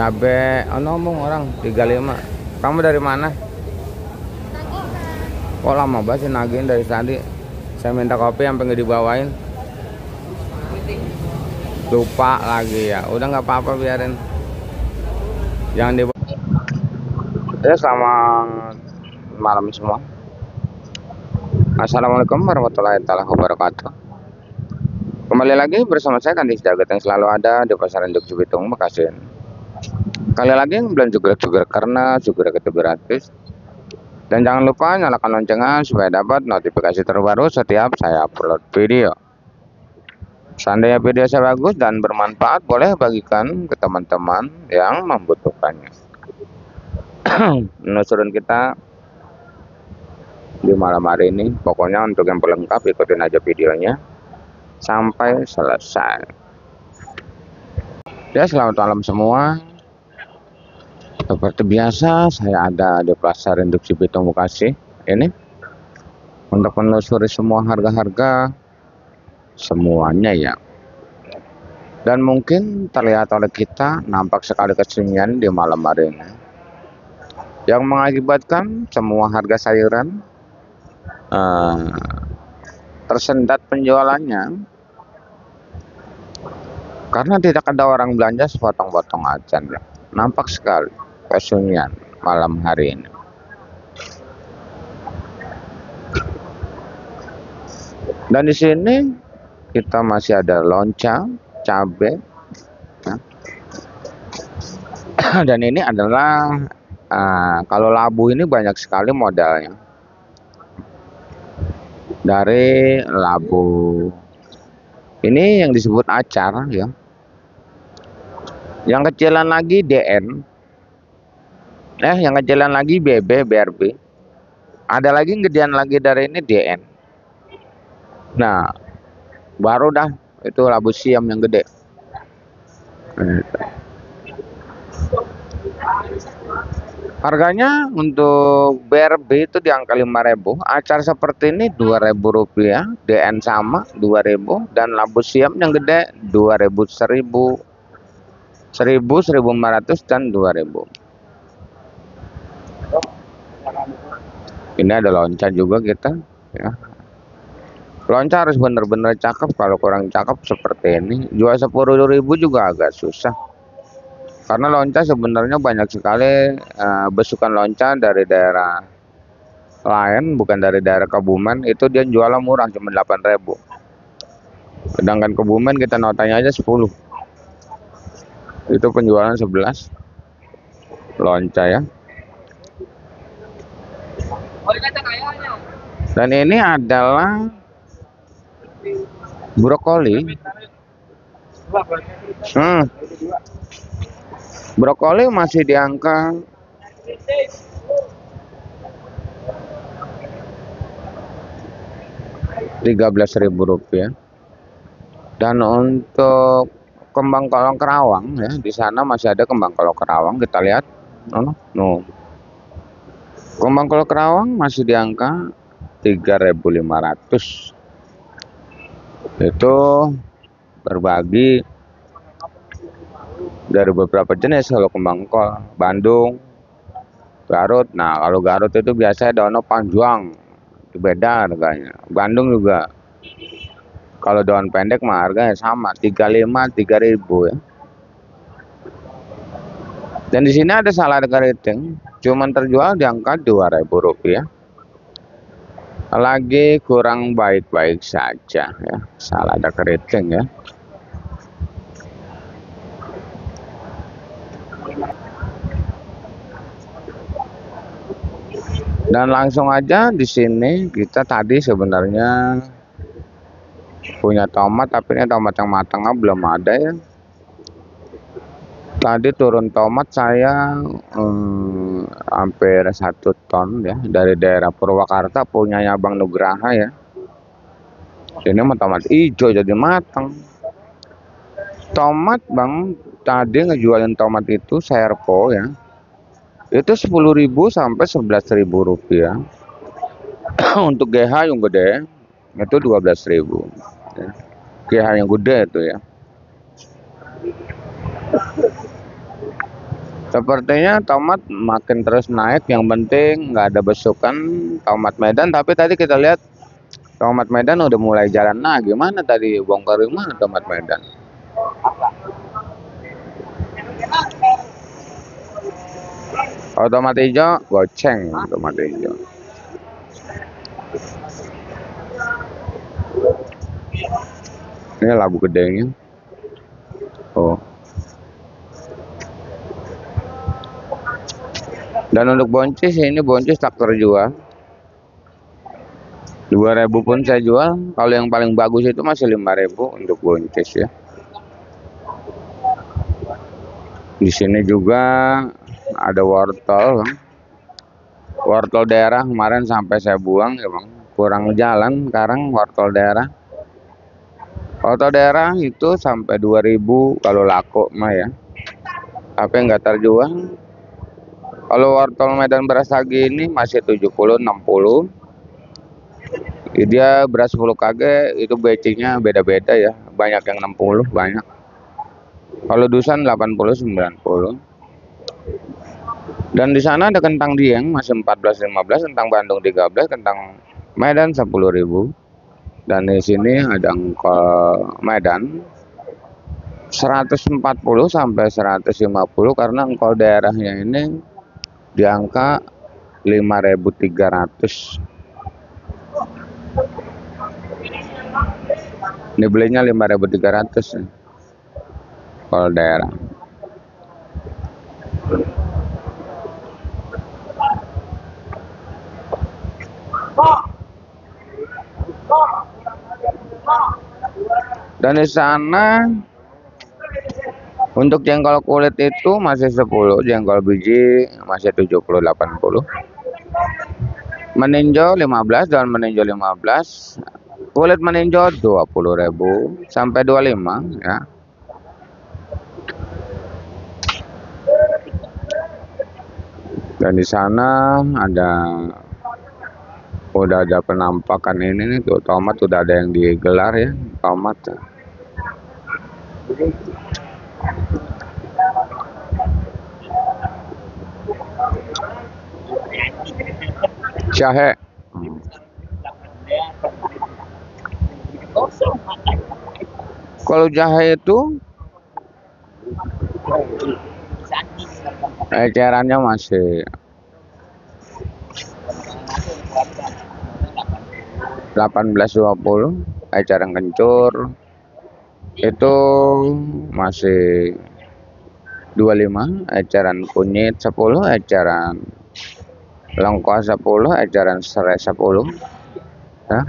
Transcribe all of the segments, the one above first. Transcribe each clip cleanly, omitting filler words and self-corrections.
Cabe, ngomong orang 35. Kamu dari mana? Kok lama banget sih nagihin dari tadi? Saya minta kopi sampai nggak dibawain. Lupa lagi ya. Udah nggak apa-apa, biarin. Jangan dibawa. Ya, selamat malam semua. Assalamualaikum warahmatullahi wabarakatuh. Kembali lagi bersama saya Kandi Jagat yang selalu ada di Pasar Induk Cibitung, Bekasi. Kali lagi yang belum juga karena juga itu gratis. Dan jangan lupa nyalakan loncengnya supaya dapat notifikasi terbaru setiap saya upload video. Seandainya video saya bagus dan bermanfaat, boleh bagikan ke teman-teman yang membutuhkannya. Menelusurin kita di malam hari ini. Pokoknya untuk yang pelengkap ikutin aja videonya sampai selesai. Ya, selamat malam semua. Seperti biasa, saya ada di Pasar Induk Cibitung, Bekasi ini untuk menelusuri semua harga-harga semuanya ya. Dan mungkin terlihat oleh kita nampak sekali kesunyian di malam hari ini, yang mengakibatkan semua harga sayuran tersendat penjualannya karena tidak ada orang belanja sepotong-potong aja. Nampak sekali kesunyian malam hari ini. Dan di sini kita masih ada loncang, cabai, ya. Dan ini adalah kalau labu ini banyak sekali modalnya. Dari labu ini yang disebut acar ya. Yang kecilan lagi DN. Yang kecilan lagi BB, BRB. Ada lagi yang gedean lagi dari ini DN. Nah, baru dah itu labu siam yang gede. Harganya untuk BRB itu di angka 5.000, acar seperti ini 2.000 rupiah, DN sama 2.000, dan labu siam yang gede 2.000, 1.000, 1.000, 1.500 dan 2.000. Ini ada lonca juga kita ya. Lonca harus benar-benar cakep, kalau kurang cakep seperti ini jual 10.000 juga agak susah. Karena lonca sebenarnya banyak sekali besukan lonca dari daerah lain, bukan dari daerah Kebumen, itu dia jualnya murah cuma 8.000. Sedangkan Kebumen kita notanya aja 10. Itu penjualan 11 lonca ya. Dan ini adalah brokoli. Brokoli masih di angka 13.000 rupiah. Dan untuk kembang kolong kerawang ya, di sana masih ada kembang kolong kerawang, kita lihat. Kembang kolong kerawang masih di angka 3.500. Itu berbagi dari beberapa jenis. Kalau kembang kol Bandung, Garut. Nah, kalau Garut itu biasanya daunnya panjang, itu beda harganya. Bandung juga kalau daun pendek mah harganya sama 35, 3.000 ya. Dan di sini ada salad keriting, cuman terjual di angka 2.000 rupiah. Lagi kurang baik-baik saja ya, salad keriting ya. Dan langsung aja di sini kita tadi sebenarnya punya tomat, tapi ini tomat yang matangnya belum ada ya. Tadi turun tomat saya hampir 1 ton ya, dari daerah Purwakarta punya Bang Nugraha ya. Ini mah tomat hijau jadi matang. Tomat Bang tadi ngejualin tomat itu serpo ya, itu 10.000 sampai 11.000 rupiah. Untuk GH yang gede itu 12.000 ya. GH yang gede itu ya. Sepertinya tomat makin terus naik, yang penting nggak ada besukan tomat Medan. Tapi tadi kita lihat tomat Medan udah mulai jalan. Nah, gimana tadi bongkar gimana tomat Medan? Kalau tomat hijau goceng, tomat hijau. Ini labu gedenya. Oh. Dan untuk boncis, ini boncis tak terjual. 2.000 pun saya jual. Kalau yang paling bagus itu masih 5.000 untuk boncis ya. Di sini juga ada wortel. Wortel daerah kemarin sampai saya buang ya bang. Kurang jalan sekarang wortel daerah. Wortel daerah itu sampai 2.000 kalau laku mah ya. Tapi nggak terjual. Kalau wortel Medan beras lagi ini masih 70-60. Dia beras 10 kg itu BC-nya beda-beda ya. Banyak yang 60, banyak. Kalau Dusan 80-90. Dan di sana ada kentang Dieng masih 14-15, kentang Bandung 13, kentang Medan 10.000. Dan di sini ada engkol Medan 140 sampai 150 karena engkol daerahnya ini di angka 5.300. Ini belinya 5.300 nih. Engkol daerah. Dan di sana untuk jengkol kulit itu masih 10, jengkol biji masih 70-80. Meninjau 15, daun meninjau 15, kulit meninjau 20.000 sampai 25 ya. Dan di sana udah ada penampakan ini nih, tuh tomat udah ada yang digelar ya, tomat. Jahe. Kalau jahe itu ecerannya masih 18-20, eceran kencur itu masih 25, eceran kunyit 10, eceran lengkuas 10, eceran serai 10 ya.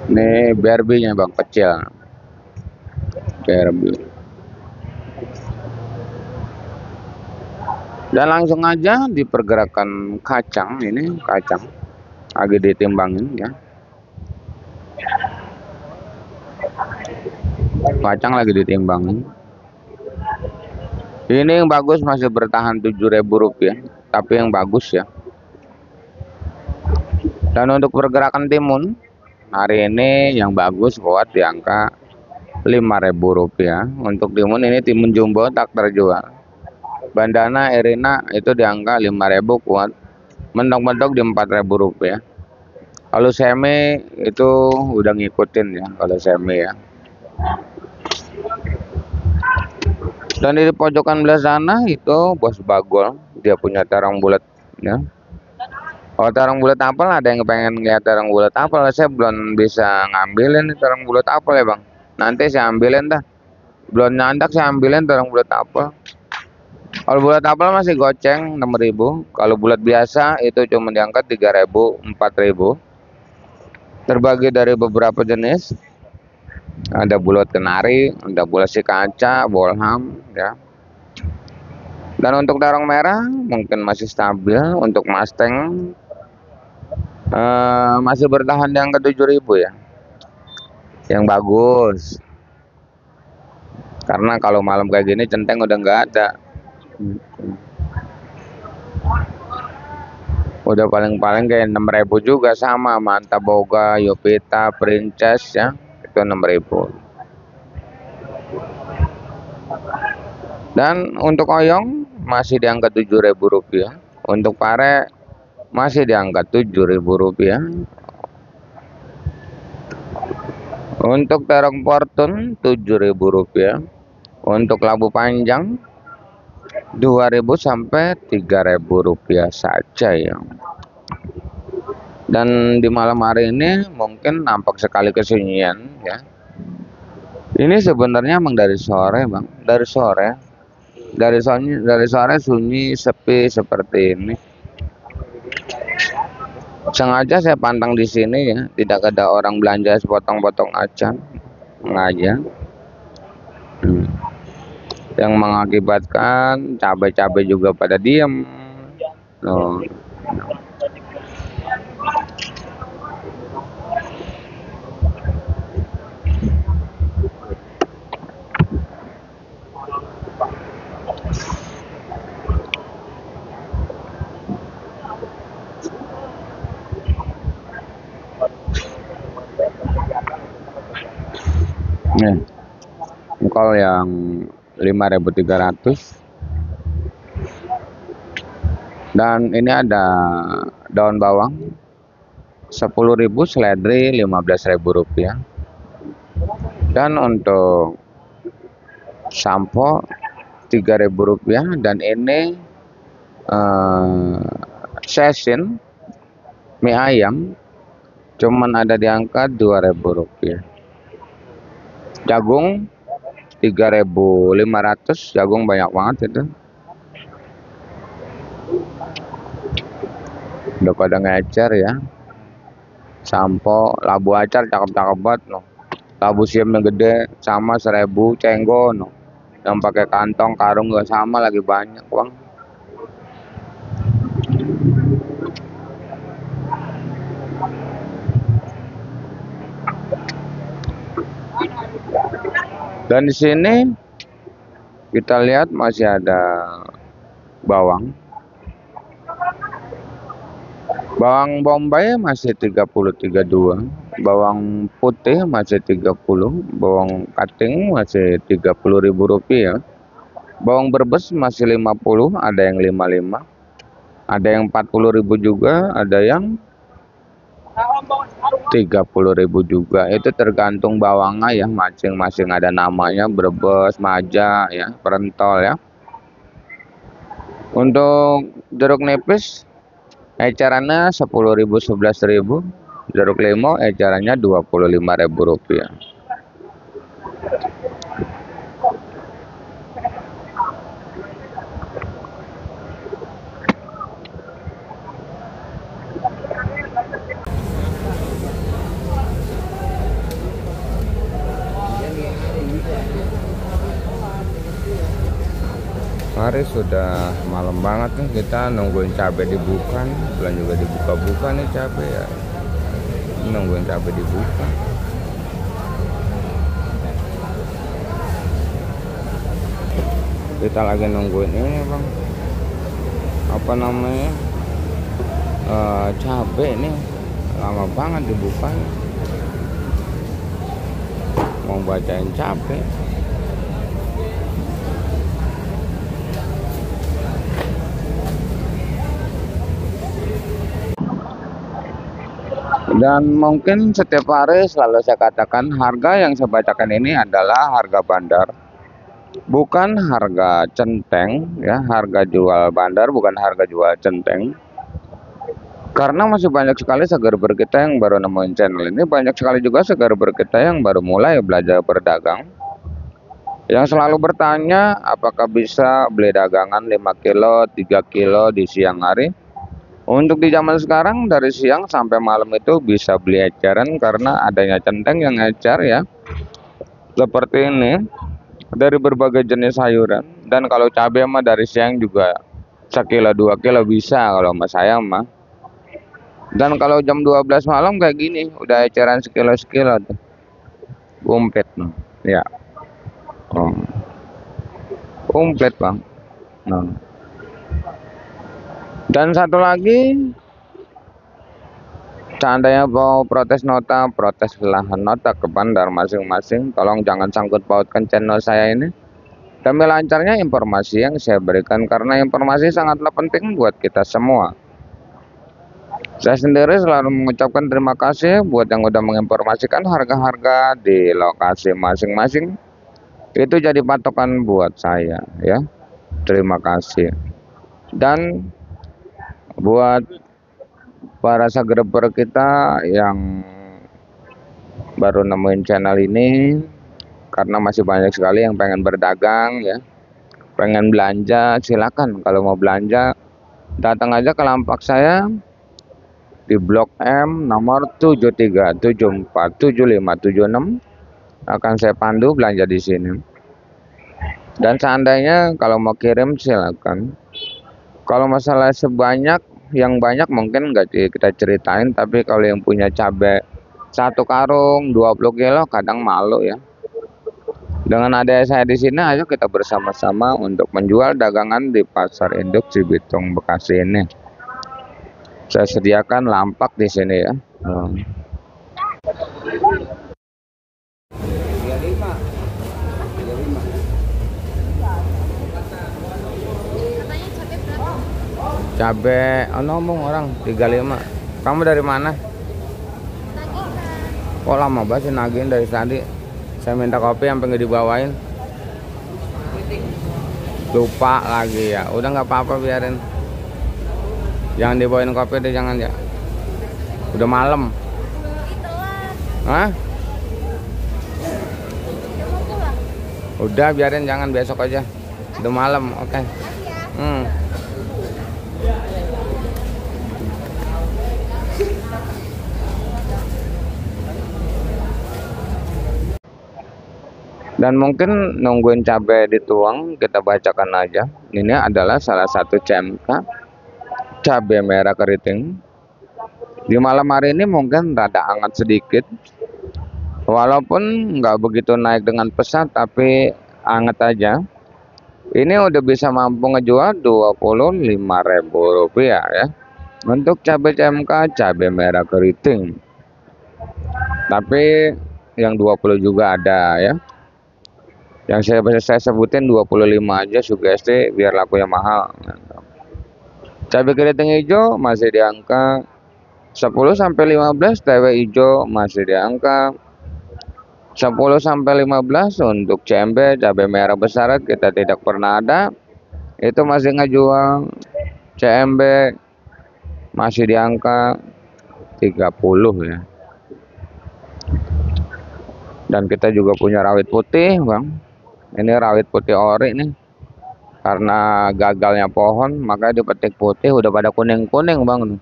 Ini BRB-nya bang, kecil BRB. Dan langsung aja di pergerakan kacang, ini kacang lagi ditimbangin ya. Kacang lagi ditimbangin. Ini yang bagus masih bertahan 7.000 rupiah, tapi yang bagus ya. Dan untuk pergerakan timun hari ini yang bagus kuat di angka 5.000 rupiah. Untuk timun ini timun jumbo tak terjual. Bandana Erina itu di angka 5.000 kuat. Mentok-mentok di 4.000 rupiah. Kalau semi itu udah ngikutin ya, kalau semi ya. Dan di pojokan belah sana itu Bos Bagol, dia punya terong bulat ya. Oh, terong bulat apel, ada yang pengen lihat terong bulat apel, saya belum bisa ngambilin nih terong bulat apel ya bang. Nanti saya ambilin dah. Belum nyandak saya ambilin terong bulat apel. Kalau bulat apel masih goceng 6.000. Kalau bulat biasa itu cuma diangkat 3.000, 4.000. Terbagi dari beberapa jenis. Ada bulat kenari, ada bulat si kaca, bolham ya. Dan untuk terong merah mungkin masih stabil. Untuk mustang masih bertahan di angka 7.000 ya, yang bagus. Karena kalau malam kayak gini centeng udah nggak ada. Udah paling-paling kayak 6.000 juga, sama Manta Boga, Yupita, Princess ya, itu 6.000. Dan untuk oyong masih di angka Rp7.000. Untuk pare masih di angka Rp7.000. Untuk terong fortune Rp7.000. Untuk labu panjang 2.000 sampai Rp3.000 saja ya. Dan di malam hari ini mungkin nampak sekali kesunyian ya. Ini sebenarnya emang dari sore bang, dari sore sunyi sepi seperti ini. Sengaja saya pantang di sini ya, tidak ada orang belanja sepotong-potong aja, sengaja. Yang mengakibatkan cabai-cabai juga pada diem. Oh. Nih, engkol yang 5.300. Dan ini ada daun bawang 10.000, seledri Rp15.000. Dan untuk sampo Rp3.000. Dan ini sesin mie ayam cuman ada di angka Rp2.000. Jagung 3.500, jagung banyak banget itu. Udah pada ngecer ya. Sampo, labu acar cakep-cakep banget no. Labu siam yang gede sama 1.000, cenggo no. Yang pakai kantong karung gak sama, lagi banyak bang. Dan di sini kita lihat masih ada bawang. Bawang bombay masih 30-32, bawang putih masih 30, bawang kating masih Rp30.000. Bawang berbes masih 50, ada yang 55, ada yang 40.000 juga, ada yang Rp30.000 juga. Itu tergantung bawangnya ya, masing-masing ada namanya, Brebes, Maja ya, Perentol ya. Untuk jeruk nipis ecerannya 10.000, 11.000. Jeruk limau ecerannya Rp25.000. Hari sudah malam banget nih, kita nungguin cabai dibuka nih. Belum juga dibuka-buka nih cabai ya. Nungguin cabai dibuka. Kita lagi nungguin ini bang, apa namanya, cabai nih lama banget dibukanya. Mau bacain cabai. Dan mungkin setiap hari selalu saya katakan harga yang saya bacakan ini adalah harga bandar, bukan harga centeng ya. Harga jual bandar bukan harga jual centeng. Karena masih banyak sekali segar-ber kita yang baru nemuin channel ini, banyak sekali juga segar-ber kita yang baru mulai belajar berdagang, yang selalu bertanya apakah bisa beli dagangan 5 kilo, 3 kilo di siang hari. Untuk di zaman sekarang dari siang sampai malam itu bisa beli eceran karena adanya centeng yang ecer ya. Seperti ini dari berbagai jenis sayuran. Dan kalau cabai mah dari siang juga 1 kilo 2 kilo bisa kalau sama saya mah. Dan kalau jam 12 malam kayak gini udah eceran 1 kilo tuh. Komplit noh. Ya. Komplit bang. Nah. Dan satu lagi Seandainya mau protes nota, proteslah nota ke bandar masing-masing. Tolong jangan sangkut pautkan channel saya ini demi lancarnya informasi yang saya berikan, karena informasi sangatlah penting buat kita semua. Saya sendiri selalu mengucapkan terima kasih buat yang udah menginformasikan harga-harga di lokasi masing-masing. Itu jadi patokan buat saya ya. Terima kasih. Dan buat para subscriber kita yang baru nemuin channel ini, karena masih banyak sekali yang pengen berdagang ya, pengen belanja, silakan. Kalau mau belanja datang aja ke lapak saya di Blok M nomor 73747576. Akan saya pandu belanja di sini. Dan seandainya kalau mau kirim silakan. Kalau masalah sebanyak, yang banyak mungkin nggak kita ceritain, tapi kalau yang punya cabai 1 karung 20 kilo kadang malu ya. Dengan ada saya di sini, ayo kita bersama-sama untuk menjual dagangan di Pasar Induk Cibitung Bekasi ini. Saya sediakan lampak di sini ya. Cabai, ngomong orang 35. Kamu dari mana? Kok lama banget sih nagihin dari tadi? Saya minta kopi sampai nggak dibawain. Lupa lagi ya. Udah nggak apa-apa, biarin. Jangan dibawain kopi deh, jangan ya. Udah malam. Hah? Udah biarin, jangan, besok aja. Udah malam, oke. Dan mungkin nungguin cabai dituang, kita bacakan aja. Ini adalah salah satu CMK cabai merah keriting. Di malam hari ini mungkin rada hangat sedikit, walaupun nggak begitu naik dengan pesat, tapi hangat aja. Ini udah bisa mampu ngejual Rp25.000 ya, untuk cabai CMK cabai merah keriting. Tapi yang 20 juga ada ya. Yang saya sebutin 25 aja, sugesti biar laku yang mahal. Cabai keriting hijau masih di angka 10-15, TW hijau masih di angka 10-15. Untuk CMB cabai merah besar kita tidak pernah ada, itu masih ngejual CMB masih di angka 30 ya. Dan kita juga punya rawit putih, Bang. Ini rawit putih ori nih. Karena gagalnya pohon, maka dipetik putih, udah pada kuning-kuning, Bang.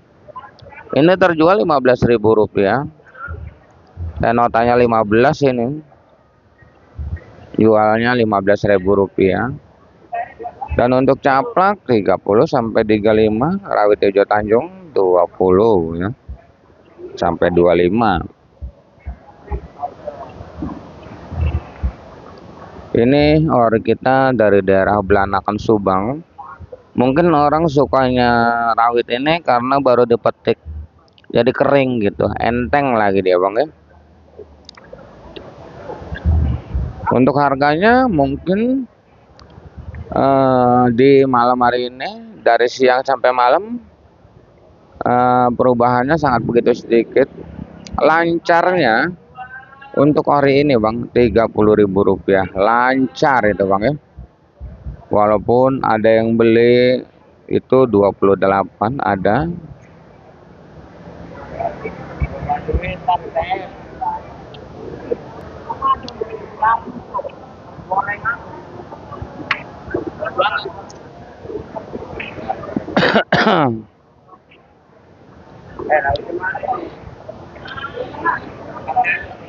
Ini terjual Rp15.000. Dan notanya 15 ini. Jualnya Rp15.000. Dan untuk caplak 30-35, rawit hijau Tanjung 20 ya. Sampai 25. Ini ori kita dari daerah Belanakan Subang. Mungkin orang sukanya rawit ini karena baru dipetik, jadi kering gitu, enteng lagi dia, Bang ya. Untuk harganya mungkin di malam hari ini dari siang sampai malam perubahannya sangat begitu sedikit. Lancarnya untuk ori ini, Bang, Rp30.000 lancar itu, Bang ya. Walaupun ada yang beli itu 28 ada.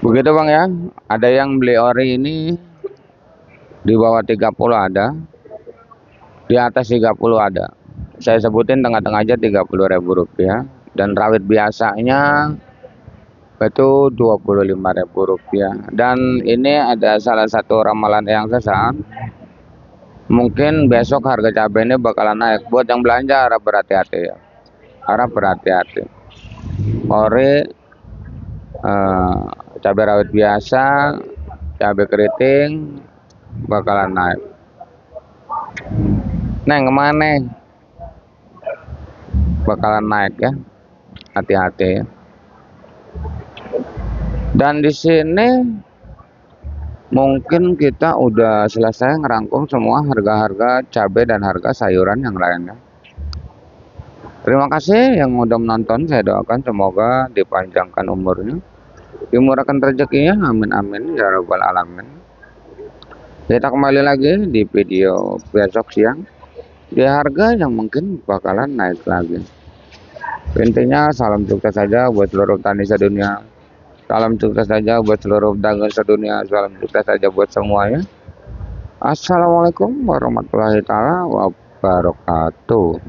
Begitu, Bang ya. Ada yang beli ori ini di bawah 30 ada, di atas 30 ada. Saya sebutin tengah-tengah aja Rp30.000. Dan rawit biasanya itu Rp25.000. Dan ini ada salah satu ramalan yang sesat. Mungkin besok harga cabai ini bakalan naik. Buat yang belanja harap berhati-hati ya. Harap berhati-hati. ore, cabai rawit biasa, cabai keriting bakalan naik. Neng kemana? Bakalan naik ya, hati-hati ya. Dan di sini mungkin kita udah selesai ngerangkum semua harga-harga cabai dan harga sayuran yang lainnya. Terima kasih yang udah menonton. Saya doakan semoga dipanjangkan umurnya, dimurahkan rezekinya, amin amin ya rabbal alamin. Kita kembali lagi di video besok siang di harga yang mungkin bakalan naik lagi. Intinya salam sukses saja buat seluruh petani sedunia, salam sukses saja buat seluruh pedagang sedunia, salam sukses saja buat semuanya. Assalamualaikum warahmatullahi taala wabarakatuh.